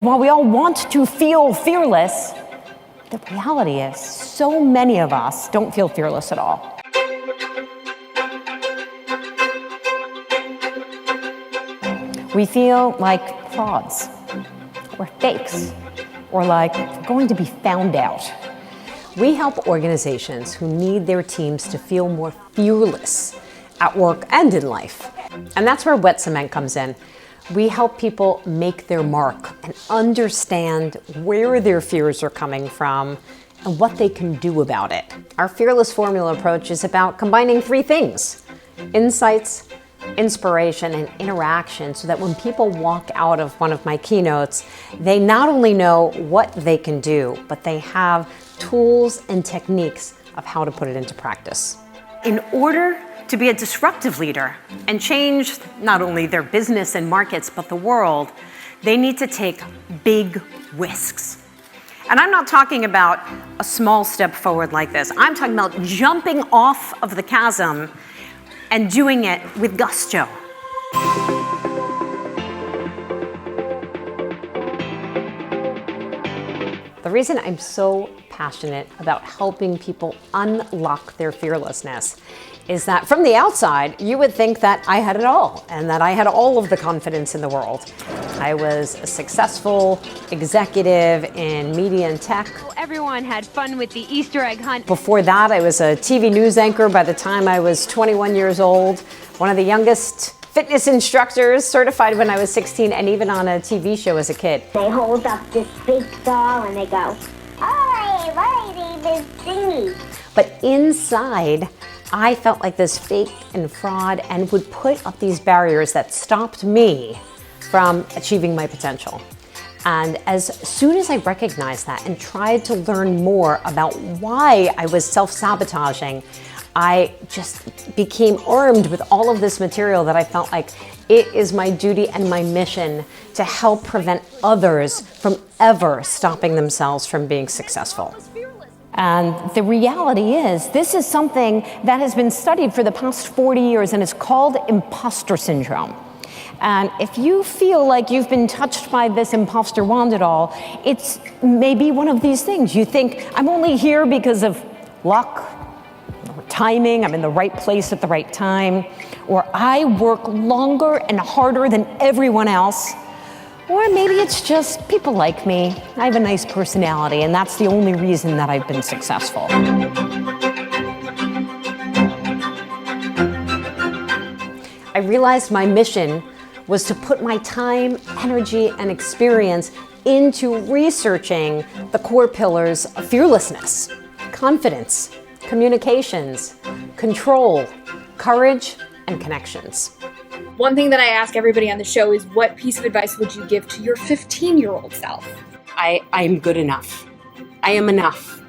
While we all want to feel fearless, the reality is so many of us don't feel fearless at all. We feel like frauds, or fakes, or like going to be found out. We help organizations who need their teams to feel more fearless at work and in life. And that's where Wet Cement comes in. We help people make their mark and understand where their fears are coming from and what they can do about it. Our Fearless Formula approach is about combining three things: insights, inspiration, and interaction, so that when people walk out of one of my keynotes, they not only know what they can do, but they have tools and techniques of how to put it into practice. In order to be a disruptive leader and change not only their business and markets, but the world, they need to take big risks. And I'm not talking about a small step forward like this. I'm talking about jumping off of the chasm and doing it with gusto. The reason I'm so passionate about helping people unlock their fearlessness is that from the outside, you would think that I had it all and that I had all of the confidence in the world. I was a successful executive in media and tech. Everyone had fun with the Easter egg hunt. Before that, I was a TV news anchor by the time I was 21 years old, one of the youngest fitness instructors, certified when I was 16, and even on a TV show as a kid. They hold up this big doll and they go, "Oi, lady, this thingy." But inside, I felt like this fake and fraud and would put up these barriers that stopped me from achieving my potential. And as soon as I recognized that and tried to learn more about why I was self-sabotaging, I just became armed with all of this material that I felt like it is my duty and my mission to help prevent others from ever stopping themselves from being successful. And the reality is, this is something that has been studied for the past 40 years, and it's called imposter syndrome. And if you feel like you've been touched by this imposter wand at all, it's maybe one of these things. You think, I'm only here because of luck, or timing, I'm in the right place at the right time, or I work longer and harder than everyone else. Or maybe it's just people like me. I have a nice personality, and that's the only reason that I've been successful. I realized my mission was to put my time, energy, and experience into researching the core pillars of fearlessness: confidence, communications, control, courage, and connections. One thing that I ask everybody on the show is, what piece of advice would you give to your 15-year-old self? I'm good enough. I am enough.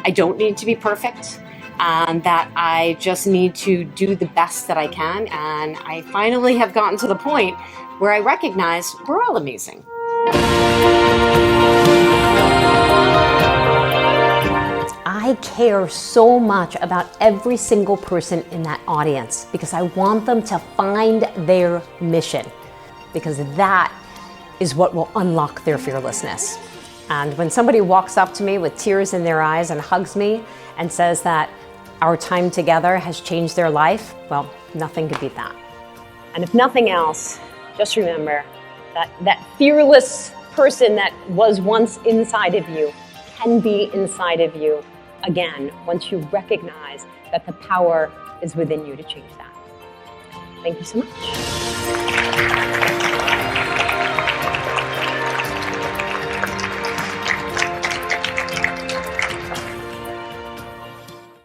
I don't need to be perfect, and that I just need to do the best that I can. And I finally have gotten to the point where I recognize we're all amazing. I care so much about every single person in that audience because I want them to find their mission, because that is what will unlock their fearlessness. And when somebody walks up to me with tears in their eyes and hugs me and says that our time together has changed their life, well, nothing could beat that. And if nothing else, just remember that that fearless person that was once inside of you can be inside of you again, once you recognize that the power is within you to change that. Thank you so much.